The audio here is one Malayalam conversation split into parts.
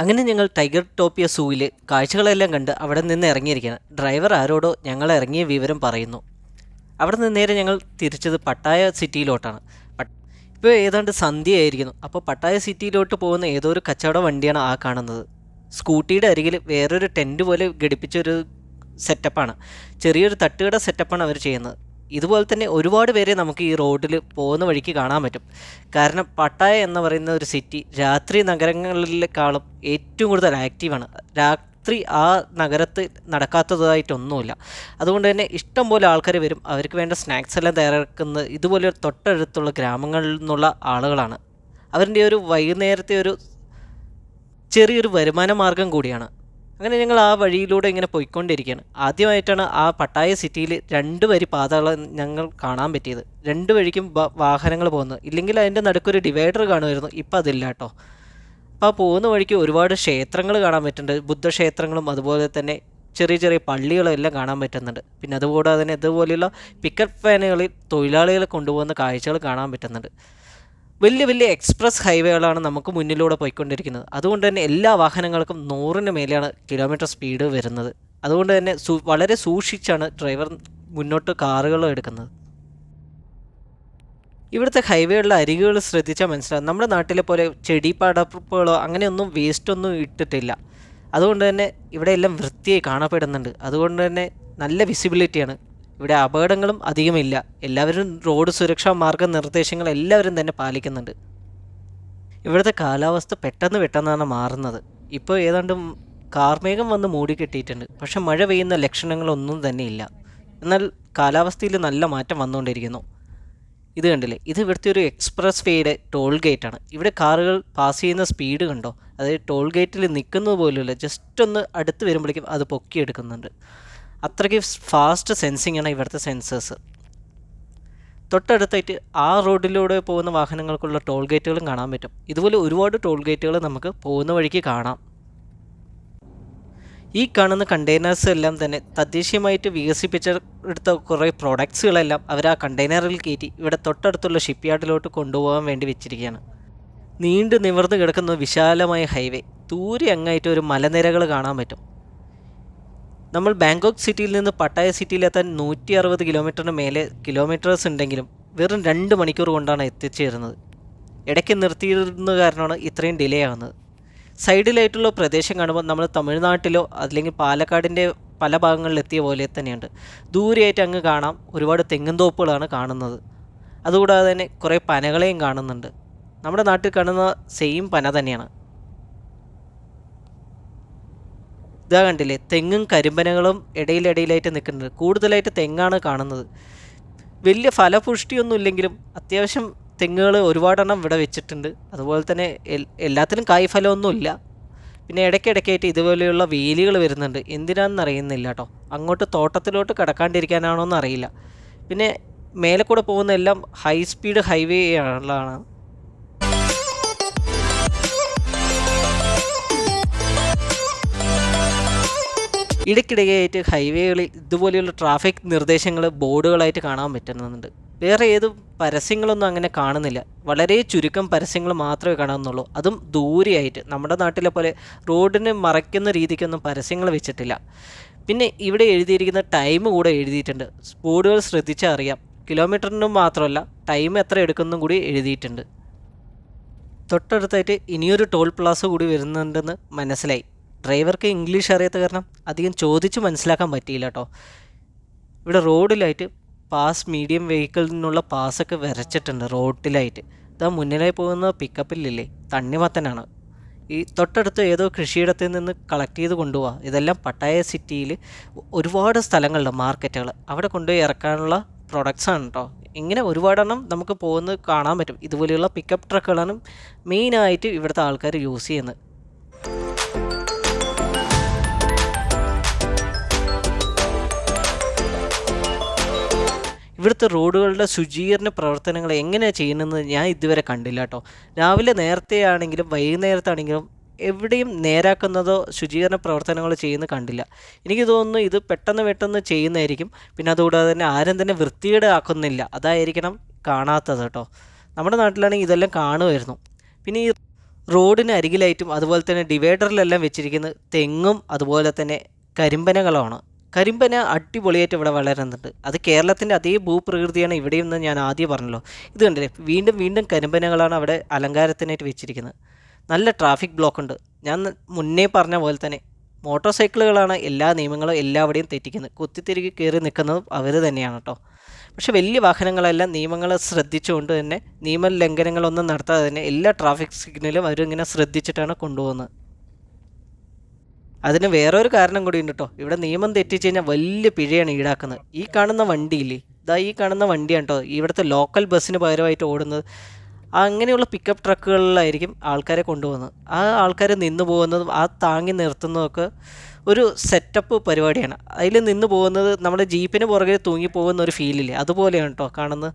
അങ്ങനെ ഞങ്ങൾ ടൈഗർ ടോപ്പിയ സൂവിൽ കാഴ്ചകളെല്ലാം കണ്ട് അവിടെ നിന്ന് ഇറങ്ങിയിരിക്കുകയാണ്. ഡ്രൈവർ ആരോടോ ഞങ്ങൾ ഇറങ്ങിയ വിവരം പറയുന്നു. അവിടെ നിന്ന് നേരെ ഞങ്ങൾ തിരിച്ചത് പട്ടായ സിറ്റിയിലോട്ടാണ്. ഇപ്പോൾ ഏതാണ്ട് സന്ധ്യയായിരിക്കുന്നു. അപ്പോൾ പട്ടായ സിറ്റിയിലോട്ട് പോകുന്ന ഏതോ ഒരു കച്ചവട വണ്ടിയാണ് ആ കാണുന്നത്. സ്കൂട്ടിയുടെ അരികിൽ വേറൊരു ടെൻറ്റ് പോലെ ഘടിപ്പിച്ചൊരു സെറ്റപ്പാണ്. ചെറിയൊരു തട്ടുകട സെറ്റപ്പാണ് അവർ ചെയ്യുന്നത്. ഇതുപോലെ തന്നെ ഒരുപാട് പേരെ നമുക്ക് ഈ റോഡിൽ പോകുന്ന വഴിക്ക് കാണാൻ പറ്റും. കാരണം പട്ടായ എന്ന് പറയുന്ന ഒരു സിറ്റി രാത്രി നഗരങ്ങളിലേക്കാളും ഏറ്റവും കൂടുതൽ ആക്റ്റീവാണ്. രാത്രി ആ നഗരത്തിൽ നടക്കാത്തതായിട്ടൊന്നുമില്ല. അതുകൊണ്ട് തന്നെ ഇഷ്ടം പോലെ ആൾക്കാർ വരും. അവർക്ക് വേണ്ട സ്നാക്സ് എല്ലാം തയ്യാറാക്കുന്നത് ഇതുപോലെ തൊട്ടടുത്തുള്ള ഗ്രാമങ്ങളിൽ നിന്നുള്ള ആളുകളാണ്. അവരുടെ ഒരു വൈകുന്നേരത്തെ ഒരു ചെറിയൊരു വരുമാന മാർഗം കൂടിയാണ്. അങ്ങനെ ഞങ്ങൾ ആ വഴിയിലൂടെ ഇങ്ങനെ പോയിക്കൊണ്ടിരിക്കുകയാണ്. ആദ്യമായിട്ടാണ് ആ പട്ടായ സിറ്റിയിൽ 2 വരി പാതകൾ ഞങ്ങൾ കാണാൻ പറ്റിയത്. 2 വഴിക്കും വാഹനങ്ങൾ പോകുന്നത്. ഇല്ലെങ്കിൽ അതിൻ്റെ നടുക്കൊരു ഡിവൈഡർ കാണുമായിരുന്നു. ഇപ്പം അതില്ല കേട്ടോ. അപ്പോൾ ആ പോകുന്ന വഴിക്ക് ഒരുപാട് ക്ഷേത്രങ്ങൾ കാണാൻ പറ്റുന്നുണ്ട്. ബുദ്ധക്ഷേത്രങ്ങളും അതുപോലെ തന്നെ ചെറിയ ചെറിയ പള്ളികളും എല്ലാം കാണാൻ പറ്റുന്നുണ്ട്. പിന്നെ അതുകൂടാതെ തന്നെ ഇതുപോലെയുള്ള പിക്കപ്പ് വാനുകളിൽ തൊഴിലാളികളെ കൊണ്ടുപോകുന്ന കാഴ്ചകൾ കാണാൻ പറ്റുന്നുണ്ട്. വലിയ വലിയ എക്സ്പ്രസ് ഹൈവേകളാണ് നമുക്ക് മുന്നിലൂടെ പോയിക്കൊണ്ടിരിക്കുന്നത്. അതുകൊണ്ട് തന്നെ എല്ലാ വാഹനങ്ങൾക്കും 100-ന് മേലെയാണ് കിലോമീറ്റർ സ്പീഡ് വരുന്നത്. അതുകൊണ്ട് തന്നെ വളരെ സൂക്ഷിച്ചാണ് ഡ്രൈവർ മുന്നോട്ട് കാറുകൾ എടുക്കുന്നത്. ഇവിടുത്തെ ഹൈവേകളുടെ അരികുകൾ ശ്രദ്ധിച്ചാൽ മനസ്സിലാകും. നമ്മുടെ നാട്ടിലെ പോലെ ചെടി പടപ്പുകളോ അങ്ങനെയൊന്നും വേസ്റ്റൊന്നും ഇട്ടിട്ടില്ല. അതുകൊണ്ട് തന്നെ ഇവിടെ എല്ലാം വൃത്തിയായി കാണപ്പെടുന്നുണ്ട്. അതുകൊണ്ട് തന്നെ നല്ല വിസിബിലിറ്റിയാണ്. ഇവിടെ അപകടങ്ങളും അധികമില്ല. എല്ലാവരും റോഡ് സുരക്ഷാ മാർഗ്ഗനിർദ്ദേശങ്ങൾ എല്ലാവരും തന്നെ പാലിക്കുന്നുണ്ട്. ഇവിടുത്തെ കാലാവസ്ഥ പെട്ടെന്നാണ് മാറുന്നത്. ഇപ്പോൾ ഏതാണ്ട് കാർമേഘം വന്ന് മൂടിക്കെട്ടിയിട്ടുണ്ട്. പക്ഷെ മഴ പെയ്യുന്ന ലക്ഷണങ്ങളൊന്നും തന്നെ ഇല്ല. എന്നാൽ കാലാവസ്ഥയിൽ നല്ല മാറ്റം വന്നുകൊണ്ടിരിക്കുന്നു. ഇത് കണ്ടില്ലേ, ഇത് ഇവിടുത്തെ ഒരു എക്സ്പ്രസ് വേയുടെ ടോൾ ഗേറ്റാണ്. ഇവിടെ കാറുകൾ പാസ് ചെയ്യുന്ന സ്പീഡ് കണ്ടോ? അതായത് ടോൾ ഗേറ്റിൽ നിൽക്കുന്നത് പോലുമില്ല. ജസ്റ്റ് ഒന്ന് അടുത്ത് വരുമ്പോഴേക്കും അത് പൊക്കിയെടുക്കുന്നുണ്ട്. അത്രയ്ക്ക് ഫാസ്റ്റ് സെൻസിങ് ആണ് ഇവിടുത്തെ സെൻസേഴ്സ്. തൊട്ടടുത്തായിട്ട് ആ റോഡിലൂടെ പോകുന്ന വാഹനങ്ങൾക്കുള്ള ടോൾ ഗേറ്റുകളും കാണാൻ പറ്റും. ഇതുപോലെ ഒരുപാട് ടോൾ ഗേറ്റുകൾ നമുക്ക് പോകുന്ന വഴിക്ക് കാണാം. ഈ കാണുന്ന കണ്ടെയ്നേഴ്സ് എല്ലാം തന്നെ തദ്ദേശീയമായിട്ട് വികസിപ്പിച്ചെടുത്ത കുറേ പ്രോഡക്ട്സുകളെല്ലാം അവർ ആ കണ്ടെയ്നറിൽ കയറ്റി ഇവിടെ തൊട്ടടുത്തുള്ള ഷിപ്പ് യാർഡിലോട്ട് കൊണ്ടുപോകാൻ വേണ്ടി വെച്ചിരിക്കുകയാണ്. നീണ്ടു നിവർന്ന് കിടക്കുന്ന വിശാലമായ ഹൈവേ. ദൂരെ അങ്ങായിട്ട് ഒരു മലനിരകൾ കാണാൻ പറ്റും. നമ്മൾ ബാങ്കോക്ക് സിറ്റിയിൽ നിന്ന് പട്ടായ സിറ്റിയിലെത്താൻ 160 കിലോമീറ്ററിന് മേലെ കിലോമീറ്റേഴ്സ് ഉണ്ടെങ്കിലും വെറും 2 മണിക്കൂർ കൊണ്ടാണ് എത്തിച്ചേരുന്നത്. ഇടയ്ക്ക് നിർത്തിയിരുന്ന കാരണമാണ് ഇത്രയും ഡിലേ ആകുന്നത്. സൈഡിലായിട്ടുള്ള പ്രദേശം കാണുമ്പോൾ നമ്മൾ തമിഴ്നാട്ടിലോ അല്ലെങ്കിൽ പാലക്കാടിൻ്റെ പല ഭാഗങ്ങളിലെത്തിയ പോലെ തന്നെയുണ്ട്. ദൂരെയായിട്ട് അങ്ങ് കാണാം ഒരുപാട് തെങ്ങുംതോപ്പുകളാണ് കാണുന്നത്. അതുകൂടാതെ തന്നെ കുറേ പനകളെയും കാണുന്നുണ്ട്. നമ്മുടെ നാട്ടിൽ കാണുന്ന സെയിം പന തന്നെയാണ്. ഇതാ കണ്ടില്ലേ, തെങ്ങും കരിമ്പനകളും ഇടയിലായിട്ട് നിൽക്കുന്നുണ്ട്. കൂടുതലായിട്ട് തെങ്ങാണ് കാണുന്നത്. വലിയ ഫലപുഷ്ടിയൊന്നും ഇല്ലെങ്കിലും അത്യാവശ്യം തെങ്ങുകൾ ഒരുപാടെണ്ണം ഇവിടെ വെച്ചിട്ടുണ്ട്. അതുപോലെ തന്നെ എല്ലാത്തിലും കായ് ഫലമൊന്നുമില്ല. പിന്നെ ഇടയ്ക്കിടയ്ക്കായിട്ട് ഇതുപോലെയുള്ള വേലികൾ വരുന്നുണ്ട്. എന്തിനാണെന്ന് അറിയുന്നില്ല കേട്ടോ. അങ്ങോട്ട് തോട്ടത്തിലോട്ട് കടക്കാണ്ടിരിക്കാനാണോ എന്ന് അറിയില്ല. പിന്നെ മേലെ കൂടെ പോകുന്ന എല്ലാം ഹൈ സ്പീഡ് ഹൈവേ ആണ്. ഇടയ്ക്കിടയായിട്ട് ഹൈവേകളിൽ ഇതുപോലെയുള്ള ട്രാഫിക് നിർദ്ദേശങ്ങൾ ബോർഡുകളായിട്ട് കാണാൻ പറ്റുന്നുണ്ട്. വേറെ ഏത് പരസ്യങ്ങളൊന്നും അങ്ങനെ കാണുന്നില്ല. വളരെ ചുരുക്കം പരസ്യങ്ങൾ മാത്രമേ കാണുന്നുള്ളൂ. അതും ദൂരെയായിട്ട്. നമ്മുടെ നാട്ടിലെ പോലെ റോഡിന് മറയ്ക്കുന്ന രീതിക്കൊന്നും പരസ്യങ്ങൾ വെച്ചിട്ടില്ല. പിന്നെ ഇവിടെ എഴുതിയിരിക്കുന്ന ടൈം കൂടെ എഴുതിയിട്ടുണ്ട്. ബോർഡുകൾ ശ്രദ്ധിച്ചാൽ അറിയാം. കിലോമീറ്ററിനും മാത്രമല്ല ടൈം എത്ര എടുക്കുന്നതും കൂടി എഴുതിയിട്ടുണ്ട്. തൊട്ടടുത്തായിട്ട് ഇനിയൊരു ടോൾ പ്ലാസ കൂടി വരുന്നുണ്ടെന്ന് മനസ്സിലായി. ഡ്രൈവർക്ക് ഇംഗ്ലീഷ് അറിയാത്ത കാരണം അധികം ചോദിച്ച് മനസ്സിലാക്കാൻ പറ്റിയില്ല കേട്ടോ. ഇവിടെ റോഡിലായിട്ട് പാസ് മീഡിയം വെഹിക്കിളിനുള്ള പാസ്സൊക്കെ വരച്ചിട്ടുണ്ട് റോഡിലായിട്ട്. ഇതാ മുന്നിലായി പോകുന്ന പിക്കപ്പിലില്ലേ, തണ്ണിമത്തനാണ്. ഈ തൊട്ടടുത്ത് ഏതോ കൃഷിയിടത്തിൽ നിന്ന് കളക്ട് ചെയ്ത് കൊണ്ടുപോവുക. ഇതെല്ലാം പട്ടായ സിറ്റിയിൽ ഒരുപാട് സ്ഥലങ്ങളുണ്ട്, മാർക്കറ്റുകൾ. അവിടെ കൊണ്ടുപോയി ഇറക്കാനുള്ള പ്രൊഡക്ട്സാണ് കേട്ടോ. ഇങ്ങനെ ഒരുപാടെണ്ണം നമുക്ക് പോകുന്നത് കാണാൻ പറ്റും. ഇതുപോലെയുള്ള പിക്കപ്പ് ട്രക്കുകളാണ് മെയിനായിട്ട് ഇവിടുത്തെ ആൾക്കാർ യൂസ് ചെയ്യുന്നത്. ഇവിടുത്തെ റോഡുകളുടെ ശുചീകരണ പ്രവർത്തനങ്ങൾ എങ്ങനെയാണ് ചെയ്യുന്നതെന്ന് ഞാൻ ഇതുവരെ കണ്ടില്ല കേട്ടോ. രാവിലെ നേരത്തെ ആണെങ്കിലും വൈകുന്നേരത്താണെങ്കിലും എവിടെയും നേരാക്കുന്നതോ ശുചീകരണ പ്രവർത്തനങ്ങൾ ചെയ്യുന്നത് കണ്ടില്ല. എനിക്ക് തോന്നുന്നു ഇത് പെട്ടെന്ന് ചെയ്യുന്നതായിരിക്കും. പിന്നെ അതുകൂടാതെ തന്നെ ആരും തന്നെ വൃത്തിയുടെ ആക്കുന്നില്ല, അതായിരിക്കണം കാണാത്തത് കേട്ടോ. നമ്മുടെ നാട്ടിലാണെങ്കിൽ ഇതെല്ലാം കാണുമായിരുന്നു. പിന്നെ ഈ റോഡിന് അരികിലായിട്ടും അതുപോലെ തന്നെ ഡിവൈഡറിലെല്ലാം വെച്ചിരിക്കുന്നത് തെങ്ങും അതുപോലെ തന്നെ കരിമ്പനകളുമാണ്. കരിമ്പന അടിപൊളിയായിട്ട് ഇവിടെ വളരുന്നുണ്ട്. അത് കേരളത്തിൻ്റെ അതേ ഭൂപ്രകൃതിയാണ് ഇവിടെയും എന്ന് ഞാൻ ആദ്യം പറഞ്ഞല്ലോ. ഇത് കണ്ടില്ലേ, വീണ്ടും വീണ്ടും കരിമ്പനകളാണ് അവിടെ അലങ്കാരത്തിനായിട്ട് വെച്ചിരിക്കുന്നത്. നല്ല ട്രാഫിക് ബ്ലോക്ക് ഉണ്ട്. ഞാൻ മുന്നേ പറഞ്ഞ പോലെ തന്നെ മോട്ടോർ സൈക്കിളുകളാണ് എല്ലാ നിയമങ്ങളും എല്ലാവിടെയും തെറ്റിക്കുന്നത്. കുത്തിത്തിരികി കയറി നിൽക്കുന്നതും അവർ തന്നെയാണ് കേട്ടോ. പക്ഷേ വലിയ വാഹനങ്ങളെല്ലാം നിയമങ്ങൾ ശ്രദ്ധിച്ചുകൊണ്ട് തന്നെ നിയമലംഘനങ്ങളൊന്നും നടത്താതെ തന്നെ എല്ലാ ട്രാഫിക് സിഗ്നലും അവരിങ്ങനെ ശ്രദ്ധിച്ചിട്ടാണ് കൊണ്ടുപോകുന്നത്. അതിന് വേറൊരു കാരണം കൂടി ഉണ്ട് കേട്ടോ. ഇവിടെ നിയമം തെറ്റിച്ച് കഴിഞ്ഞാൽ വലിയ പിഴയാണ് ഈടാക്കുന്നത്. ഈ കാണുന്ന വണ്ടിയില്ലേ, ഈ കാണുന്ന വണ്ടിയാണ് കേട്ടോ ഇവിടുത്തെ ലോക്കൽ ബസ്സിന് പകരമായിട്ട് ഓടുന്നത്. അങ്ങനെയുള്ള പിക്കപ്പ് ട്രക്കുകളിലായിരിക്കും ആൾക്കാരെ കൊണ്ടുപോകുന്നത്. ആ ആൾക്കാർ നിന്ന് പോകുന്നതും ആ താങ്ങി നിർത്തുന്നതൊക്കെ ഒരു സെറ്റപ്പ് പരിപാടിയാണ്. അതിൽ നിന്ന് പോകുന്നത് നമ്മുടെ ജീപ്പിന് പുറകെ തൂങ്ങിപ്പോകുന്ന ഒരു ഫീലില്ലേ, അതുപോലെയാണ് കേട്ടോ കാണുന്നത്.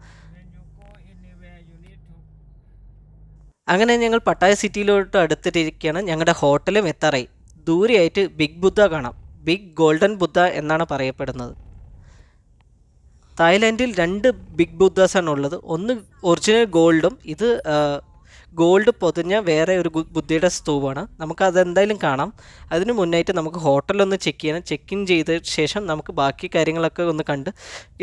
അങ്ങനെ ഞങ്ങൾ പട്ടായ സിറ്റിയിലോട്ട് അടുത്തിട്ടിരിക്കുകയാണ്. ഞങ്ങളുടെ ഹോട്ടലും എത്താറായി. ദൂരെയായിട്ട് ബിഗ് ബുദ്ധ കാണാം. ബിഗ് ഗോൾഡൻ ബുദ്ധ എന്നാണ് പറയപ്പെടുന്നത്. തായ്ലാൻഡിൽ 2 ബിഗ് ബുദ്ധാസാണ് ഉള്ളത്. ഒന്ന് ഒറിജിനൽ ഗോൾഡും ഇത് ഗോൾഡ് പൊതിഞ്ഞ വേറെ ഒരു ബുദ്ധയുടെ സ്തൂപാണ്. നമുക്ക് അതെന്തായാലും കാണാം. അതിന് മുന്നായിട്ട് നമുക്ക് ഹോട്ടലൊന്ന് ചെക്ക് ചെയ്യണം. ചെക്ക് ഇൻ ചെയ്ത ശേഷം നമുക്ക് ബാക്കി കാര്യങ്ങളൊക്കെ ഒന്ന് കണ്ട്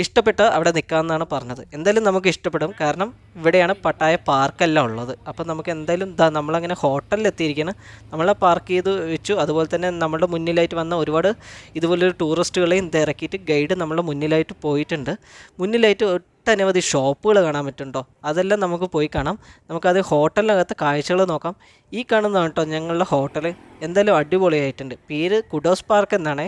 ഇഷ്ടപ്പെട്ട അവിടെ നിൽക്കാമെന്നാണ് പറഞ്ഞത്. എന്തായാലും നമുക്ക് ഇഷ്ടപ്പെടും, കാരണം ഇവിടെയാണ് പട്ടായ പാർക്കെല്ലാം ഉള്ളത്. അപ്പോൾ നമുക്ക് എന്തായാലും നമ്മളങ്ങനെ ഹോട്ടലിൽ എത്തിയിരിക്കണം. നമ്മളെ പാർക്ക് ചെയ്ത് വെച്ചു. അതുപോലെ തന്നെ നമ്മുടെ മുന്നിലായിട്ട് വന്ന ഒരുപാട് ഇതുപോലൊരു ടൂറിസ്റ്റുകളെയും ഇറക്കിയിട്ട് ഗൈഡ് നമ്മളെ മുന്നിലായിട്ട് പോയിട്ടുണ്ട്. മുന്നിലായിട്ട് ഒട്ടനവധി ഷോപ്പുകൾ കാണാൻ പറ്റുന്നുണ്ടോ, അതെല്ലാം നമുക്ക് പോയി കാണാം. നമുക്കത് ഹോട്ടലിനകത്ത് കാഴ്ചകൾ നോക്കാം. ഈ കാണുന്നതാണ് കേട്ടോ ഞങ്ങളുടെ ഹോട്ടൽ. എന്തായാലും അടിപൊളിയായിട്ടുണ്ട്. പേര് കുഡോസ് പാർക്ക് എന്നാണേ.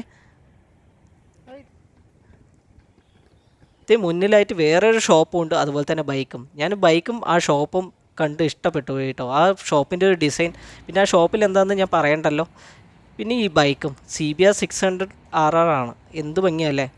ഇത് മുന്നിലായിട്ട് വേറൊരു ഷോപ്പും ഉണ്ട്, അതുപോലെ തന്നെ ബൈക്കും. ഞാൻ ബൈക്കും ആ ഷോപ്പും കണ്ട് ഇഷ്ടപ്പെട്ടു കേട്ടോ. ആ ഷോപ്പിൻ്റെ ഒരു ഡിസൈൻ, പിന്നെ ആ ഷോപ്പിൽ എന്താണെന്ന് ഞാൻ പറയണ്ടല്ലോ. പിന്നെ ഈ ബൈക്കും CBR 600RR ആണ്. എന്ത് ഭംഗിയല്ലേ,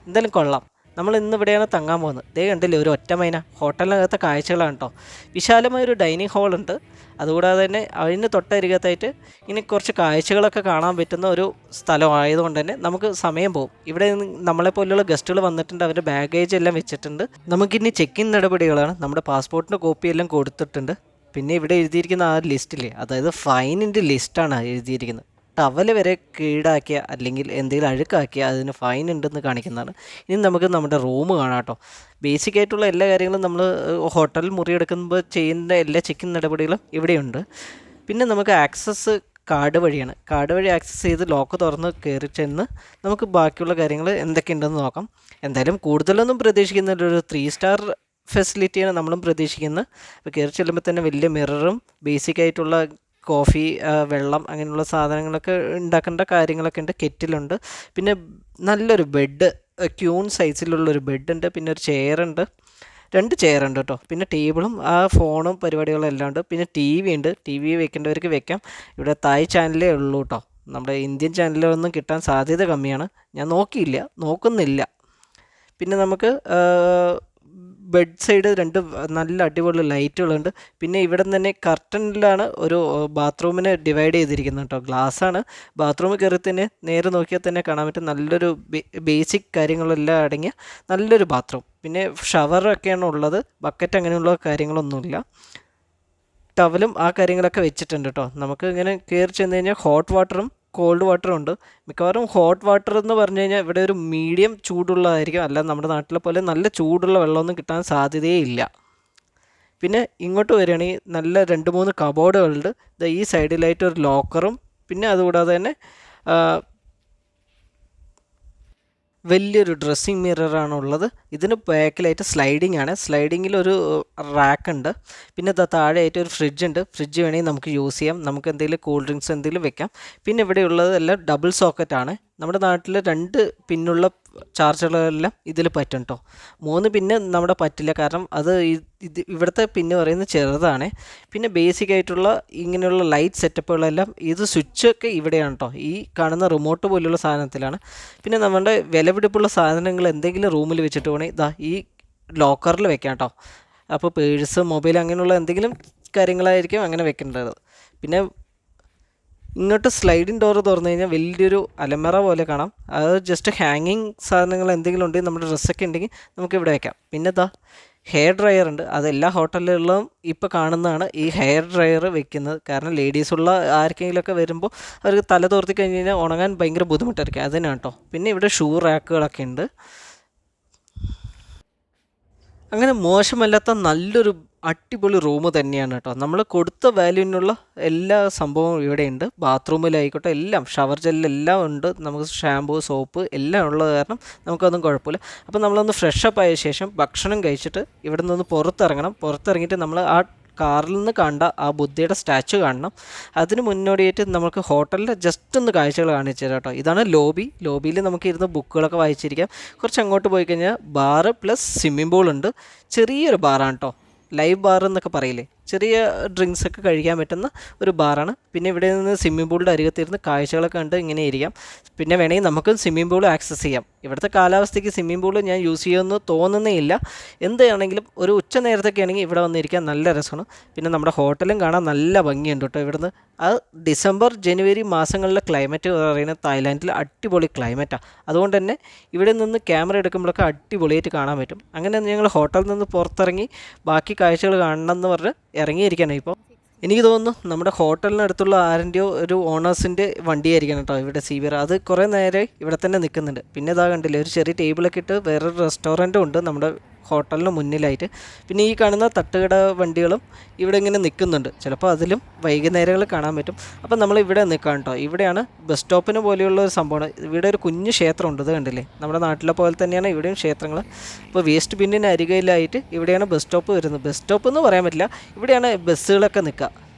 എന്തായാലും കൊള്ളാം. നമ്മൾ ഇന്ന് ഇവിടെയാണ് തങ്ങാൻ പോകുന്നത്. ഇതേ കണ്ടില്ലേ ഒരു ഒറ്റമൈന. ഹോട്ടലിനകത്തെ കാഴ്ചകളാണ് കേട്ടോ. വിശാലമായൊരു ഡൈനിങ് ഹാളുണ്ട്. അതുകൂടാതെ തന്നെ അതിന് തൊട്ടരികത്തായിട്ട് ഇനി കുറച്ച് കാഴ്ചകളൊക്കെ കാണാൻ പറ്റുന്ന ഒരു സ്ഥലമായതുകൊണ്ട് തന്നെ നമുക്ക് സമയം പോകും. ഇവിടെ നമ്മളെപ്പോലുള്ള ഗസ്റ്റുകൾ വന്നിട്ടുണ്ട്. അവരുടെ ബാഗേജ് എല്ലാം വെച്ചിട്ടുണ്ട്. നമുക്കിനി ചെക്ക് ഇൻ നടപടികളാണ്. നമ്മുടെ പാസ്പോർട്ടിൻ്റെ കോപ്പിയെല്ലാം കൊടുത്തിട്ടുണ്ട്. പിന്നെ ഇവിടെ എഴുതിയിരിക്കുന്ന ആ ലിസ്റ്റില്ലേ, അതായത് ഫൈനിൻ്റെ ലിസ്റ്റാണ് എഴുതിയിരിക്കുന്നത്. ടവൽ വരെ കീടാക്കിയ അല്ലെങ്കിൽ എന്തെങ്കിലും അഴുക്കാക്കിയ അതിന് ഫൈൻ ഉണ്ടെന്ന് കാണിക്കുന്നതാണ്. ഇനി നമുക്ക് നമ്മുടെ റൂം കാണാം കേട്ടോ. ബേസിക് ആയിട്ടുള്ള എല്ലാ കാര്യങ്ങളും നമ്മൾ ഹോട്ടലിൽ മുറിയെടുക്കുമ്പോൾ ചെയ്യുന്ന എല്ലാ ചെക്കിൻ നടപടികളും ഇവിടെയുണ്ട്. പിന്നെ നമുക്ക് ആക്സസ് കാർഡ് വഴിയാണ്. കാർഡ് വഴി ആക്സസ് ചെയ്ത് ലോക്ക് തുറന്ന് കയറി ചെന്ന് നമുക്ക് ബാക്കിയുള്ള കാര്യങ്ങൾ എന്തൊക്കെയുണ്ടെന്ന് നോക്കാം. എന്തായാലും കൂടുതലൊന്നും പ്രതീക്ഷിക്കുന്നില്ല. ഒരു 3 സ്റ്റാർ ഫെസിലിറ്റിയാണ് നമ്മളും പ്രതീക്ഷിക്കുന്നത്. അപ്പോൾ കയറി ചെല്ലുമ്പോൾ തന്നെ വലിയ മിററും ബേസിക് ആയിട്ടുള്ള കോഫി, വെള്ളം, അങ്ങനെയുള്ള സാധനങ്ങളൊക്കെ ഉണ്ടാക്കേണ്ട കാര്യങ്ങളൊക്കെ ഉണ്ട്. കെറ്റിലുണ്ട്. പിന്നെ നല്ലൊരു ബെഡ്, ക്യൂൺ സൈസിലുള്ളൊരു ബെഡുണ്ട്. പിന്നെ ഒരു ചെയറുണ്ട്, 2 ചെയറുണ്ട് കേട്ടോ. പിന്നെ ടേബിളും ആ ഫോണും പരിപാടികളും എല്ലാം ഉണ്ട്. പിന്നെ TV ഉണ്ട്. TV വെക്കേണ്ടവർക്ക് വെക്കാം. ഇവിടെ തായ് ചാനലേ ഉള്ളൂ കേട്ടോ. നമ്മുടെ ഇന്ത്യൻ ചാനലൊന്നും കിട്ടാൻ സാധ്യത കമ്മിയാണ്. ഞാൻ നോക്കുന്നില്ല. പിന്നെ നമുക്ക് ബെഡ് സൈഡ് 2 നല്ല അടിപൊളി ലൈറ്റുകളുണ്ട്. പിന്നെ ഇവിടെ തന്നെ കർട്ടനിലാണ് ഒരു ബാത്റൂമിനെ ഡിവൈഡ് ചെയ്തിരിക്കുന്നത് കേട്ടോ. ഗ്ലാസ്സാണ്. ബാത്റൂമിൽ കയറി തന്നെ നേരെ നോക്കിയാൽ തന്നെ കാണാൻ പറ്റും. നല്ലൊരു ബേസിക് കാര്യങ്ങളെല്ലാം അടങ്ങിയ നല്ലൊരു ബാത്റൂം. പിന്നെ ഷവറൊക്കെയാണ് ഉള്ളത്. ബക്കറ്റ് അങ്ങനെയുള്ള കാര്യങ്ങളൊന്നുമില്ല. ടവലും ആ കാര്യങ്ങളൊക്കെ വെച്ചിട്ടുണ്ട് കേട്ടോ. നമുക്ക് ഇങ്ങനെ കയറി ചെന്ന് കഴിഞ്ഞാൽ ഹോട്ട് വാട്ടറും കോൾഡ് വാട്ടറും ഉണ്ട്. മിക്കവാറും ഹോട്ട് വാട്ടർ എന്ന് പറഞ്ഞു കഴിഞ്ഞാൽ ഇവിടെ ഒരു മീഡിയം ചൂടുള്ളതായിരിക്കും. അല്ല നമ്മുടെ നാട്ടിലെ പോലെ നല്ല ചൂടുള്ള വെള്ളമൊന്നും കിട്ടാൻ സാധ്യതയേ ഇല്ല. പിന്നെ ഇങ്ങോട്ട് വരികയാണെങ്കിൽ നല്ല 2-3 കബോർഡുകളുണ്ട്. ഈ സൈഡിലായിട്ട് ഒരു ലോക്കറും പിന്നെ അതുകൂടാതെ തന്നെ വലിയൊരു ഡ്രസ്സിങ് മിററാണ് ഉള്ളത്. ഇതിന് ബാക്കിലായിട്ട് സ്ലൈഡിംഗ് ആണ്. സ്ലൈഡിങ്ങിൽ ഒരു റാക്കുണ്ട്. പിന്നെ താഴെയായിട്ട് ഒരു ഫ്രിഡ്ജ് ഉണ്ട്. ഫ്രിഡ്ജ് വേണമെങ്കിൽ നമുക്ക് യൂസ് ചെയ്യാം. നമുക്ക് എന്തെങ്കിലും കൂൾ ഡ്രിങ്ക്സ് എന്തെങ്കിലും വെക്കാം. പിന്നെ ഇവിടെ ഉള്ളതെല്ലാം ഡബിൾ സോക്കറ്റാണ്. നമ്മുടെ നാട്ടിൽ 2 പിന്നുള്ള ചാർജറുകളെല്ലാം ഇതിൽ പറ്റും കേട്ടോ. 3 പിന്ന് നമ്മുടെ പറ്റില്ല, കാരണം അത് ഇവിടുത്തെ പിന്ന് പറയുന്നത് ചെറുതാണ്. പിന്നെ ബേസിക് ആയിട്ടുള്ള ഇങ്ങനെയുള്ള ലൈറ്റ് സെറ്റപ്പുകളെല്ലാം ഇത് സ്വിച്ചൊക്കെ ഇവിടെയാണ് കേട്ടോ. ഈ കാണുന്ന റിമോട്ട് പോലുള്ള സാധനത്തിലാണ്. പിന്നെ നമ്മുടെ വിലപിടിപ്പുള്ള സാധനങ്ങൾ എന്തെങ്കിലും റൂമിൽ വെച്ചിട്ട് വേണമെങ്കിൽ ഈ ലോക്കറിൽ വെക്കാം കേട്ടോ. അപ്പോൾ പേഴ്സ്, മൊബൈൽ അങ്ങനെയുള്ള എന്തെങ്കിലും കാര്യങ്ങളായിരിക്കും അങ്ങനെ വെക്കേണ്ടത്. പിന്നെ ഇങ്ങോട്ട് സ്ലൈഡിങ് ഡോറ് തുറന്നു കഴിഞ്ഞാൽ വലിയൊരു അലമറ പോലെ കാണാം. അത് ജസ്റ്റ് ഹാങ്ങിങ് സാധനങ്ങൾ എന്തെങ്കിലും ഉണ്ടെങ്കിൽ നമ്മുടെ ഡ്രസ്സൊക്കെ ഉണ്ടെങ്കിൽ നമുക്ക് ഇവിടെ വയ്ക്കാം. പിന്നെ ഹെയർ ഡ്രയർ ഉണ്ട്. അത് എല്ലാ ഹോട്ടലുകളിലും ഇപ്പോൾ കാണുന്നതാണ് ഈ ഹെയർ ഡ്രയർ വെക്കുന്നത്. കാരണം ലേഡീസുള്ള ആർക്കെങ്കിലുമൊക്കെ വരുമ്പോൾ അവർക്ക് തല തോർത്തി കഴിഞ്ഞ് കഴിഞ്ഞാൽ ഉണങ്ങാൻ ഭയങ്കര ബുദ്ധിമുട്ടായിരിക്കും. അതിനാണ് കേട്ടോ. പിന്നെ ഇവിടെ ഷൂ റാക്കുകളൊക്കെ ഉണ്ട്. അങ്ങനെ മോശമല്ലാത്ത നല്ലൊരു അടിപൊളി റൂം തന്നെയാണ് കേട്ടോ. നമ്മൾ കൊടുത്ത വാല്യൂവിനുള്ള എല്ലാ സംഭവവും ഇവിടെയുണ്ട്. ബാത്റൂമിലായിക്കോട്ടെ എല്ലാം, ഷവർ ജെല്ലെല്ലാം ഉണ്ട്. നമുക്ക് ഷാമ്പൂ, സോപ്പ് എല്ലാം ഉള്ളത് കാരണം നമുക്കതൊന്നും കുഴപ്പമില്ല. അപ്പോൾ നമ്മളൊന്ന് ഫ്രഷപ്പ് ആയ ശേഷം ഭക്ഷണം കഴിച്ചിട്ട് ഇവിടെ നിന്ന് പുറത്തിറങ്ങണം. പുറത്തിറങ്ങിയിട്ട് നമ്മൾ ആ കാറിൽ നിന്ന് കണ്ട ആ ബുദ്ധയുടെ സ്റ്റാച്ചു കാണണം. അതിന് മുന്നോടിയായിട്ട് നമുക്ക് ഹോട്ടലിൽ ജസ്റ്റ് ഒന്ന് കാഴ്ചകൾ കാണിച്ചു തരാം കേട്ടോ. ഇതാണ് ലോബി. ലോബിയിൽ നമുക്ക് ഇരുന്ന് ബുക്കുകളൊക്കെ വായിച്ചിരിക്കാം. കുറച്ച് അങ്ങോട്ട് പോയി കഴിഞ്ഞാൽ ബാറ് പ്ലസ് സ്വിമ്മിംഗ് പൂൾ ഉണ്ട്. ചെറിയൊരു ബാറാണ് കേട്ടോ. ലൈവ് ബാർ എന്നൊക്കെ പറയില്ലേ, ചെറിയ ഡ്രിങ്ക്സ് ഒക്കെ കഴിക്കാൻ പറ്റുന്ന ഒരു ബാറാണ്. പിന്നെ ഇവിടെ നിന്ന് സ്വിമ്മിംഗ് പൂളിൻ്റെ അരികത്തിരുന്ന് കാഴ്ചകളൊക്കെ കണ്ട് ഇങ്ങനെ ഇരിക്കാം. പിന്നെ വേണമെങ്കിൽ നമുക്ക് സ്വിമ്മിംഗ് പൂൾ ആക്സസ് ചെയ്യാം. ഇവിടുത്തെ കാലാവസ്ഥയ്ക്ക് സ്വിമ്മിംഗ് പൂൾ ഞാൻ യൂസ് ചെയ്യുമെന്ന് തോന്നുന്നേ ഇല്ല. എന്താണെങ്കിലും ഒരു ഉച്ച നേരത്തൊക്കെ ആണെങ്കിൽ ഇവിടെ വന്നിരിക്കാൻ നല്ല രസമാണ്. പിന്നെ നമ്മുടെ ഹോട്ടലും കാണാൻ നല്ല ഭംഗിയുണ്ട് കേട്ടോ. ഇവിടുന്ന് ആ ഡിസംബർ ജനുവരി മാസങ്ങളിലെ ക്ലൈമറ്റ് പറയുന്നത് തായ്ലാൻഡിൽ അടിപൊളി ക്ലൈമറ്റാണ്. അതുകൊണ്ട് തന്നെ ഇവിടെ നിന്ന് ക്യാമറ എടുക്കുമ്പോഴൊക്കെ അടിപൊളിയായിട്ട് കാണാൻ പറ്റും. അങ്ങനെ ഞങ്ങൾ ഹോട്ടലിൽ നിന്ന് പുറത്തിറങ്ങി ബാക്കി കാഴ്ചകൾ കാണണം എന്ന് പറഞ്ഞ് ഇറങ്ങിയിരിക്കുകയാണ് ഇപ്പോൾ. എനിക്ക് തോന്നുന്നു നമ്മുടെ ഹോട്ടലിനടുത്തുള്ള ആരിൻ്റെയോ ഒരു ഓണേഴ്സിൻ്റെ വണ്ടിയായിരിക്കണം കേട്ടോ ഇവിടെ സീവിയർ. അത് കുറേ നേരം ഇവിടെ തന്നെ നിൽക്കുന്നുണ്ട്. പിന്നെ ഇതാ കണ്ടില്ലേ, ഒരു ചെറിയ ടേബിളൊക്കെ ഇട്ട് വേറൊരു റെസ്റ്റോറൻറ്റും ഉണ്ട് നമ്മുടെ ഹോട്ടലിന് മുന്നിലായിട്ട്. പിന്നെ ഈ കാണുന്ന തട്ടുകട വണ്ടികളും ഇവിടെ ഇങ്ങനെ നിൽക്കുന്നുണ്ട്. ചിലപ്പോൾ അതിലും വൈകുന്നേരങ്ങളിൽ കാണാൻ പറ്റും. അപ്പം നമ്മൾ ഇവിടെ നിൽക്കാം കേട്ടോ. ഇവിടെയാണ് ബസ് സ്റ്റോപ്പിന് പോലെയുള്ള ഒരു സംഭവമാണ്. ഇവിടെ ഒരു കുഞ്ഞ് ക്ഷേത്രം ഉണ്ട്, ഇത് കണ്ടില്ലേ. നമ്മുടെ നാട്ടിലെ പോലെ തന്നെയാണ് ഇവിടെയും ക്ഷേത്രങ്ങൾ. അപ്പോൾ വേസ്റ്റ് ബിന്നിന് അരികയിലായിട്ട് ഇവിടെയാണ് ബസ് സ്റ്റോപ്പ് വരുന്നത്. ബസ് സ്റ്റോപ്പ് എന്ന് പറയാൻ പറ്റില്ല, ഇവിടെയാണ് ബസ്സുകളൊക്കെ നിൽക്കുക.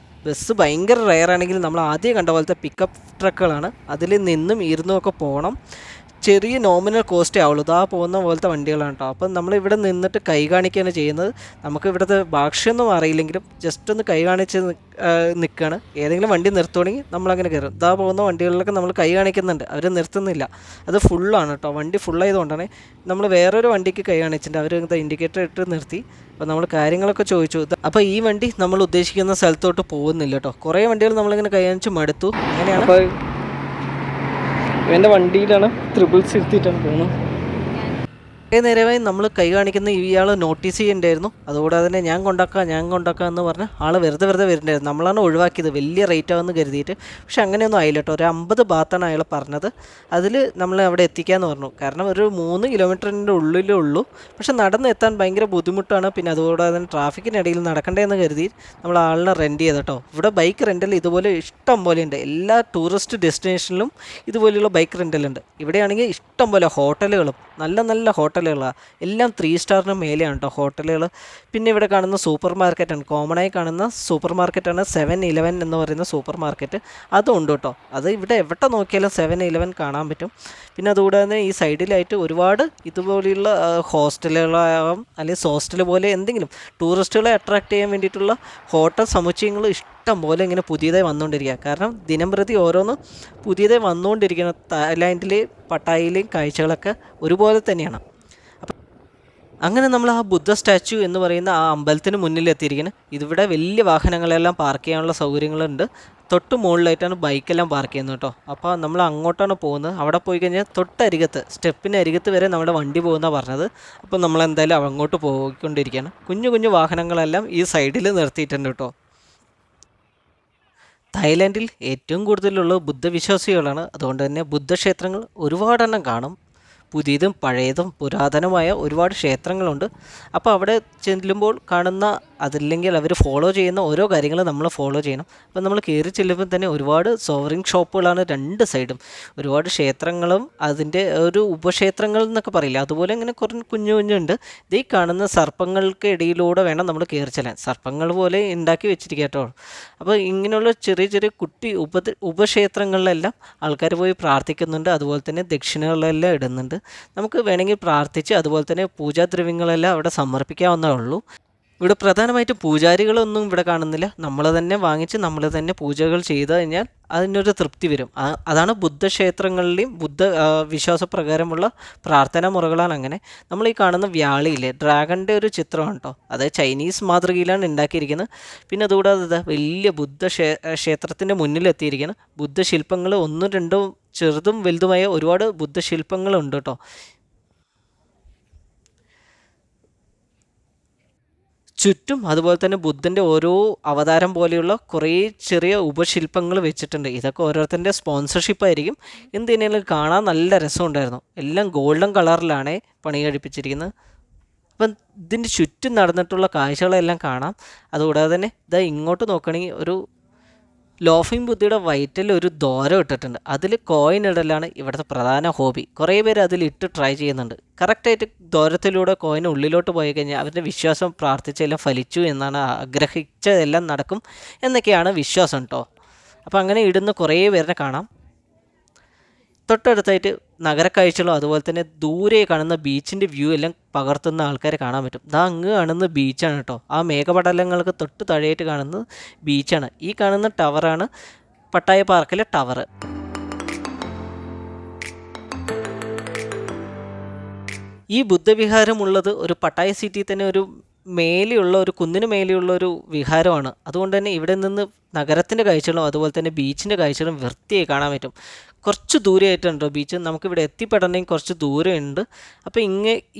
ബസ് ഭയങ്കര റെയറാണെങ്കിൽ നമ്മൾ ആദ്യം കണ്ട പോലത്തെ പിക്കപ്പ് ട്രക്കുകളാണ്. അതിൽ നിന്നും ഇരുന്നുമൊക്കെ പോകണം. ചെറിയ നോമിനൽ കോസ്റ്റേ ആവുള്ളൂ. ഇതാ പോകുന്ന പോലത്തെ വണ്ടികളാണ് കേട്ടോ. അപ്പം നമ്മളിവിടെ നിന്നിട്ട് കൈ കാണിക്കുകയാണ് ചെയ്യുന്നത്. നമുക്ക് ഇവിടുത്തെ ഭാഷയൊന്നും അറിയില്ലെങ്കിലും ജസ്റ്റ് ഒന്ന് കൈ കാണിച്ച് നിൽക്കുകയാണ്. ഏതെങ്കിലും വണ്ടി നിർത്തുകയാണെങ്കിൽ നമ്മളങ്ങനെ കയറും. ഇതാ പോകുന്ന വണ്ടികളിലൊക്കെ നമ്മൾ കൈ കാണിക്കുന്നുണ്ട്, അവർ നിർത്തുന്നില്ല. അത് ഫുള്ളാണ് കേട്ടോ. വണ്ടി ഫുള്ളായതുകൊണ്ടാണ് നമ്മൾ വേറൊരു വണ്ടിക്ക് കൈ കാണിച്ചിട്ടുണ്ട്. അവർ ഇൻഡിക്കേറ്റർ ഇട്ട് നിർത്തി. അപ്പോൾ നമ്മൾ കാര്യങ്ങളൊക്കെ ചോദിച്ചു. അപ്പോൾ ഈ വണ്ടി നമ്മൾ ഉദ്ദേശിക്കുന്ന സ്ഥലത്തോട്ട് പോകുന്നില്ല കേട്ടോ. കുറേ വണ്ടികൾ നമ്മളിങ്ങനെ കൈ കാണിച്ച് മടുത്തു. അങ്ങനെയാണ് എൻ്റെ വണ്ടിയിലാണ് ത്രിബിൾസ് ഇരുത്തിയിട്ടാണ് പോകുന്നത്. കുറേ നേരമായി നമ്മൾ കൈ കാണിക്കുന്ന ഇയാൾ നോട്ടീസ് ചെയ്യണ്ടായിരുന്നു. അതുകൂടാതെ തന്നെ ഞാൻ കൊണ്ടാക്കാം എന്ന് പറഞ്ഞ് ആൾ വെറുതെ വരുന്നുണ്ടായിരുന്നു. നമ്മളാണ് ഒഴിവാക്കിയത്, വലിയ റേറ്റ് ആവുമെന്ന് കരുതിയിട്ട്. പക്ഷെ അങ്ങനെയൊന്നും ആയില്ല കേട്ടോ. ഒരു 50 ബാത്താണ് അയാൾ പറഞ്ഞത്. അതിൽ നമ്മൾ അവിടെ എത്തിക്കാമെന്ന് പറഞ്ഞു. കാരണം ഒരു 3 കിലോമീറ്ററിൻ്റെ ഉള്ളിലേ ഉള്ളൂ. പക്ഷെ നടന്ന് എത്താൻ ഭയങ്കര ബുദ്ധിമുട്ടാണ്. പിന്നെ അതുകൂടാതെ തന്നെ ട്രാഫിക്കിനിടയിൽ നടക്കണ്ടേന്ന് കരുതി നമ്മൾ ആളിനെ റെൻറ്റ് ചെയ്ത് കേട്ടോ. ഇവിടെ ബൈക്ക് റെൻ്റൽ ഇതുപോലെ ഇഷ്ടം പോലെ ഉണ്ട്. എല്ലാ ടൂറിസ്റ്റ് ഡെസ്റ്റിനേഷനിലും ഇതുപോലെയുള്ള ബൈക്ക് റെൻ്റലുണ്ട്. ഇവിടെയാണെങ്കിൽ ഇഷ്ടം പോലെ ഹോട്ടലുകളും നല്ല ഹോട്ടലുകളാണ്. എല്ലാം 3 സ്റ്റാറിന് മേലെയാണ് കേട്ടോ ഹോട്ടലുകൾ. പിന്നെ ഇവിടെ കാണുന്ന സൂപ്പർ മാർക്കറ്റാണ്, കോമണായി കാണുന്ന സൂപ്പർ മാർക്കറ്റാണ് 7-Eleven എന്ന് പറയുന്ന സൂപ്പർ മാർക്കറ്റ്. അതും ഉണ്ട് കേട്ടോ. അത് ഇവിടെ എവിടെ നോക്കിയാലും 7-Eleven കാണാൻ പറ്റും. പിന്നെ അതുകൂടാതെ ഈ സൈഡിലായിട്ട് ഒരുപാട് ഇതുപോലെയുള്ള ഹോസ്റ്റലുകളാകാം അല്ലെങ്കിൽ ഹോസ്റ്റൽ പോലെ എന്തെങ്കിലും ടൂറിസ്റ്റുകളെ അട്രാക്റ്റ് ചെയ്യാൻ വേണ്ടിയിട്ടുള്ള ഹോട്ടൽ സമുച്ചയങ്ങൾ ഇഷ്ടം പോലെ ഇങ്ങനെ പുതിയതായി വന്നുകൊണ്ടിരിക്കുക. കാരണം ദിനംപ്രതി ഓരോന്ന് പുതിയതായി വന്നുകൊണ്ടിരിക്കുന്ന തായ്ലാൻഡിലെ പട്ടായയിലെയും കാഴ്ചകളൊക്കെ ഒരുപോലെ തന്നെയാണ്. അങ്ങനെ നമ്മൾ ആ ബുദ്ധ സ്റ്റാച്ചു എന്ന് പറയുന്ന ആ അമ്പലത്തിന് മുന്നിൽ എത്തിയിരിക്കുന്നത്. ഇതിവിടെ വലിയ വാഹനങ്ങളെല്ലാം പാർക്ക് ചെയ്യാനുള്ള സൗകര്യങ്ങളുണ്ട്. തൊട്ട് മുകളിലായിട്ടാണ് ബൈക്കെല്ലാം പാർക്ക് ചെയ്യുന്നത് കേട്ടോ. അപ്പോൾ നമ്മൾ അങ്ങോട്ടാണ് പോകുന്നത്. അവിടെ പോയി കഴിഞ്ഞാൽ തൊട്ടരികത്ത് സ്റ്റെപ്പിന് അരികത്ത് വരെ നമ്മുടെ വണ്ടി പോകുന്നതാണ് പറഞ്ഞത്. അപ്പോൾ നമ്മളെന്തായാലും അങ്ങോട്ട് പോയിക്കൊണ്ടിരിക്കുകയാണ്. കുഞ്ഞു വാഹനങ്ങളെല്ലാം ഈ സൈഡിൽ നിർത്തിയിട്ടുണ്ട് കേട്ടോ. തായ്ലാൻഡിൽ ഏറ്റവും കൂടുതലുള്ളത് ബുദ്ധവിശ്വാസികളാണ്. അതുകൊണ്ട് തന്നെ ബുദ്ധക്ഷേത്രങ്ങൾ ഒരുപാടെണ്ണം കാണും. പുതിയതും പഴയതും പുരാതനമായ ഒരുപാട് ക്ഷേത്രങ്ങളുണ്ട്. അപ്പോൾ അവിടെ ചെല്ലുമ്പോൾ കാണുന്ന അതില്ലെങ്കിൽ അവർ ഫോളോ ചെയ്യുന്ന ഓരോ കാര്യങ്ങൾ നമ്മൾ ഫോളോ ചെയ്യണം. അപ്പോൾ നമ്മൾ കയറി ചെല്ലുമ്പോൾ തന്നെ ഒരുപാട് സോവറിങ് ഷോപ്പുകളാണ് രണ്ട് സൈഡും. ഒരുപാട് ക്ഷേത്രങ്ങളും അതിൻ്റെ ഒരു ഉപക്ഷേത്രങ്ങൾ എന്നൊക്കെ പറയില്ല, അതുപോലെ ഇങ്ങനെ കുറേ കുഞ്ഞുണ്ട്. ഇത് ഈ കാണുന്ന സർപ്പങ്ങൾക്ക് ഇടയിലൂടെ വേണം നമ്മൾ കയറി ചെല്ലാൻ. സർപ്പങ്ങൾ പോലെ ഉണ്ടാക്കി വെച്ചിരിക്കുക കേട്ടോ. അപ്പോൾ ഇങ്ങനെയുള്ള ചെറിയ കുട്ടി ഉപക്ഷേത്രങ്ങളിലെല്ലാം ആൾക്കാർ പോയി പ്രാർത്ഥിക്കുന്നുണ്ട്. അതുപോലെ തന്നെ ദക്ഷിണകളെല്ലാം ഇടുന്നുണ്ട്. നമുക്ക് വേണമെങ്കിൽ പ്രാർത്ഥിച്ച് അതുപോലെ തന്നെ പൂജാദ്രവ്യങ്ങളെല്ലാം അവിടെ സമർപ്പിക്കാവുന്നതേ ഉള്ളൂ. ഇവിടെ പ്രധാനമായിട്ടും പൂജാരികളൊന്നും ഇവിടെ കാണുന്നില്ല. നമ്മൾ തന്നെ വാങ്ങിച്ച് നമ്മൾ തന്നെ പൂജകൾ ചെയ്ത് കഴിഞ്ഞാൽ അതിനൊരു തൃപ്തി വരും. അതാണ് ബുദ്ധക്ഷേത്രങ്ങളിലെയും വിശ്വാസപ്രകാരമുള്ള പ്രാർത്ഥനാ മുറകളാണ്. അങ്ങനെ നമ്മൾ ഈ കാണുന്ന വ്യാളിയില്ലേ, ഡ്രാഗണിൻ്റെ ഒരു ചിത്രമാണ് കേട്ടോ. അത് ചൈനീസ് മാതൃകയിലാണ് ഉണ്ടാക്കിയിരിക്കുന്നത്. പിന്നെ അതുകൂടാതെ വലിയ ക്ഷേത്രത്തിൻ്റെ മുന്നിലെത്തിയിരിക്കുന്നത് ബുദ്ധശില്പങ്ങൾ 1-2 ചെറുതും വലുതുമായ ഒരുപാട് ബുദ്ധശില്പങ്ങളുണ്ട് കേട്ടോ. ചുറ്റും അതുപോലെ തന്നെ ബുദ്ധൻ്റെ ഓരോ അവതാരം പോലെയുള്ള കുറേ ചെറിയ ഉപശില്പങ്ങൾ വെച്ചിട്ടുണ്ട്. ഇതൊക്കെ ഓരോരുത്തരുടെ സ്പോൺസർഷിപ്പ് ആയിരിക്കും. എന്തിനേലും കാണാൻ നല്ല രസമുണ്ടായിരുന്നു. എല്ലാം ഗോൾഡൻ കളറിലാണ് പണി കഴിപ്പിച്ചിരിക്കുന്നത്. അപ്പം ഇതിൻ്റെ ചുറ്റും നടന്നിട്ടുള്ള കാഴ്ചകളെല്ലാം കാണാം. അതുകൂടാതെ തന്നെ ഇതാ ഇങ്ങോട്ട് നോക്കുകയാണെങ്കിൽ ഒരു ലോഫിംഗ് ബുദ്ധിയുടെ വയറ്റിൽ ഒരു ദ്വാരം ഇട്ടിട്ടുണ്ട്. അതിൽ കോയിൻ ഇടലാണ് ഇവിടുത്തെ പ്രധാന ഹോബി. കുറേ പേര് അതിലിട്ട് ട്രൈ ചെയ്യുന്നുണ്ട്. കറക്റ്റായിട്ട് ദ്വാരത്തിലൂടെ കോയിൻ ഉള്ളിലോട്ട് പോയി കഴിഞ്ഞാൽ അവരുടെ വിശ്വാസം പ്രാർത്ഥിച്ചെല്ലാം ഫലിച്ചു എന്നാണ്, ആഗ്രഹിച്ചതെല്ലാം നടക്കും എന്നൊക്കെയാണ് വിശ്വാസം കേട്ടോ. അപ്പോൾ അങ്ങനെ ഇടുന്ന കുറേ പേരെ കാണാം. തൊട്ടടുത്തായിട്ട് നഗരക്കാഴ്ചകളും അതുപോലെ തന്നെ ദൂരെ കാണുന്ന ബീച്ചിൻ്റെ വ്യൂ എല്ലാം പകർത്തുന്ന ആൾക്കാരെ കാണാൻ പറ്റും. ദാ അങ്ങ് കാണുന്ന ബീച്ചാണ് കേട്ടോ. ആ മേഘപടലങ്ങൾക്ക് തൊട്ട് താഴെയായിട്ട് കാണുന്നത് ബീച്ചാണ്. ഈ കാണുന്ന ടവറാണ് പട്ടായ പാർക്കിലെ ടവർ. ഈ ബുദ്ധവിഹാരമുള്ളത് ഒരു പട്ടായ സിറ്റിയിൽ തന്നെ ഒരു മേലെയുള്ള ഒരു കുന്നിന് മേലെയുള്ള ഒരു വിഹാരമാണ്. അതുകൊണ്ട് തന്നെ ഇവിടെ നിന്ന് നഗരത്തിൻ്റെ കാഴ്ചകളും അതുപോലെ തന്നെ ബീച്ചിൻ്റെ കാഴ്ചകളും വൃത്തിയായി കാണാൻ പറ്റും. കുറച്ച് ദൂരെയായിട്ടുണ്ടോ ബീച്ച്, നമുക്കിവിടെ എത്തിപ്പെടണമെങ്കിൽ കുറച്ച് ദൂരമുണ്ട്. അപ്പോൾ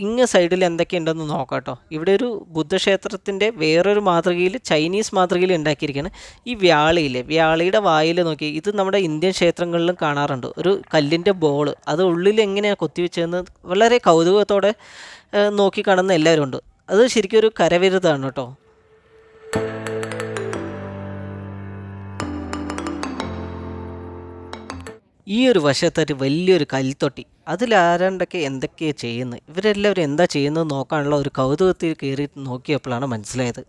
ഇങ്ങ് സൈഡിൽ എന്തൊക്കെയുണ്ടെന്ന് നോക്കാം കേട്ടോ. ഇവിടെ ഒരു ബുദ്ധക്ഷേത്രത്തിൻ്റെ വേറൊരു മാതൃകയിൽ, ചൈനീസ് മാതൃകയിൽ ഉണ്ടാക്കിയിരിക്കുകയാണ്. ഈ വ്യാളിയുടെ വായിൽ നോക്കി, ഇത് നമ്മുടെ ഇന്ത്യൻ ക്ഷേത്രങ്ങളിലും കാണാറുണ്ട്. ഒരു കല്ലിൻ്റെ ബോൾ, അത് ഉള്ളിൽ എങ്ങനെയാണ് കൊത്തിവെച്ചതെന്ന് വളരെ കൗതുകത്തോടെ നോക്കി കാണുന്ന എല്ലാവരും ഉണ്ട്. അത് ശരിക്കും ഒരു കരവിരുതാണ് കേട്ടോ. ഈ ഒരു വശത്തായിട്ട് വലിയൊരു കൽത്തൊട്ടി, അതിലാരണ്ടൊക്കെ എന്തൊക്കെയാണ് ചെയ്യുന്നത്, ഇവരെല്ലാവരും എന്താ ചെയ്യുന്നത് നോക്കാനുള്ള ഒരു കൗതുകത്തിൽ കയറി നോക്കിയപ്പോഴാണ് മനസ്സിലായത്.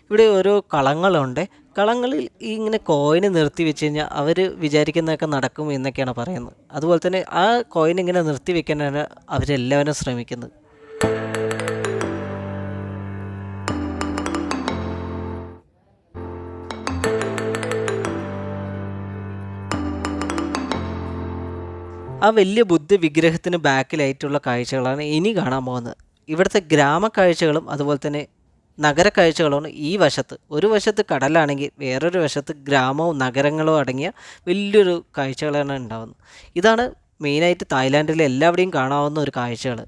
ഇവിടെ ഓരോ കളങ്ങളുണ്ട്. കളങ്ങളിൽ ഇങ്ങനെ കോയിന് നിർത്തി വെച്ച് കഴിഞ്ഞാൽ അവർ വിചാരിക്കുന്നതൊക്കെ നടക്കും എന്നൊക്കെയാണ് പറയുന്നത്. അതുപോലെ തന്നെ ആ കോയിൻ ഇങ്ങനെ നിർത്തി വെക്കാനാണ് അവരെല്ലാവരും ശ്രമിക്കുന്നത്. ആ വലിയ ബുദ്ധ വിഗ്രഹത്തിന് ബാക്കിലായിട്ടുള്ള കാഴ്ചകളാണ് ഇനി കാണാൻ പോകുന്നത്. ഇവിടുത്തെ ഗ്രാമക്കാഴ്ചകളും അതുപോലെ തന്നെ നഗരക്കാഴ്ചകളുമാണ് ഈ വശത്ത്. ഒരു വശത്ത് കടലാണെങ്കിൽ വേറൊരു വശത്ത് ഗ്രാമവും നഗരങ്ങളും അടങ്ങിയ വലിയൊരു കാഴ്ചകളാണ് ഉണ്ടാകുന്നത്. ഇതാണ് മെയിനായിട്ട് തായ്ലാൻഡിലെ എല്ലാവിടെയും കാണാവുന്ന ഒരു കാഴ്ചകൾ.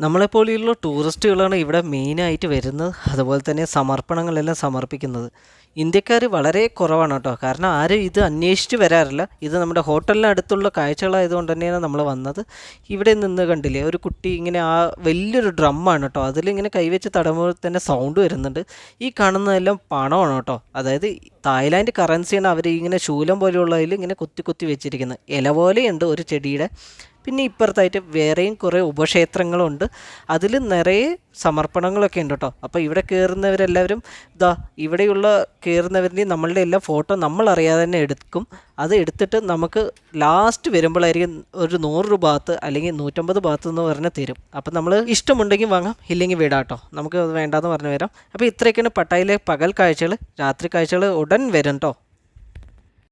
നമ്മളെപ്പോലെയുള്ള ടൂറിസ്റ്റുകളാണ് ഇവിടെ മെയിനായിട്ട് വരുന്നത്. അതുപോലെ തന്നെ സമർപ്പണങ്ങളെല്ലാം സമർപ്പിക്കുന്നത്. ഇന്ത്യക്കാർ വളരെ കുറവാണ് കേട്ടോ. കാരണം ആരും ഇത് അന്വേഷിച്ച് വരാറില്ല. ഇത് നമ്മുടെ ഹോട്ടലിനടുത്തുള്ള കാഴ്ചകളായതുകൊണ്ട് തന്നെയാണ് നമ്മൾ വന്നത്. ഇവിടെ നിന്ന് കണ്ടില്ലേ, ഒരു കുട്ടി ഇങ്ങനെ ആ വലിയൊരു ഡ്രമ്മാണ് കേട്ടോ, അതിലിങ്ങനെ കൈവച്ച് തടയുമ്പോൾ തന്നെ സൗണ്ട് വരുന്നുണ്ട്. ഈ കാണുന്നതെല്ലാം പണമാണ് കേട്ടോ. അതായത് തായ്ലാൻഡ് കറൻസിയാണ് അവർ ഇങ്ങനെ ശൂലം പോലെയുള്ളതിൽ ഇങ്ങനെ കുത്തി കുത്തി വെച്ചിരിക്കുന്നത്. ഇല പോലെയുണ്ട് ഒരു ചെടിയുടെ. പിന്നെ ഇപ്പുറത്തായിട്ട് വേറെയും കുറേ ഉപക്ഷേത്രങ്ങളുണ്ട്. അതിൽ നിറയെ സമർപ്പണങ്ങളൊക്കെ ഉണ്ട് കേട്ടോ. അപ്പോൾ ഇവിടെ കയറുന്നവരെല്ലാവരും ഇവിടെയുള്ള കയറുന്നവരുടെ നമ്മളുടെ എല്ലാ ഫോട്ടോ നമ്മൾ അറിയാതെ തന്നെ എടുക്കും. അത് എടുത്തിട്ട് നമുക്ക് ലാസ്റ്റ് വരുമ്പോഴായിരിക്കും ഒരു 100 ബാത്ത് അല്ലെങ്കിൽ 150 ബാത്ത് എന്ന് പറഞ്ഞ് തരും. അപ്പം നമ്മൾ ഇഷ്ടമുണ്ടെങ്കിൽ വാങ്ങാം, ഇല്ലെങ്കിൽ വിടാം കേട്ടോ. നമുക്ക് വേണ്ടാന്ന് പറഞ്ഞു വരാം. അപ്പോൾ ഇത്രയൊക്കെയാണ് പട്ടായയിലെ പകൽ കാഴ്ചകൾ. രാത്രി കാഴ്ചകൾ ഉടൻ വരും കേട്ടോ.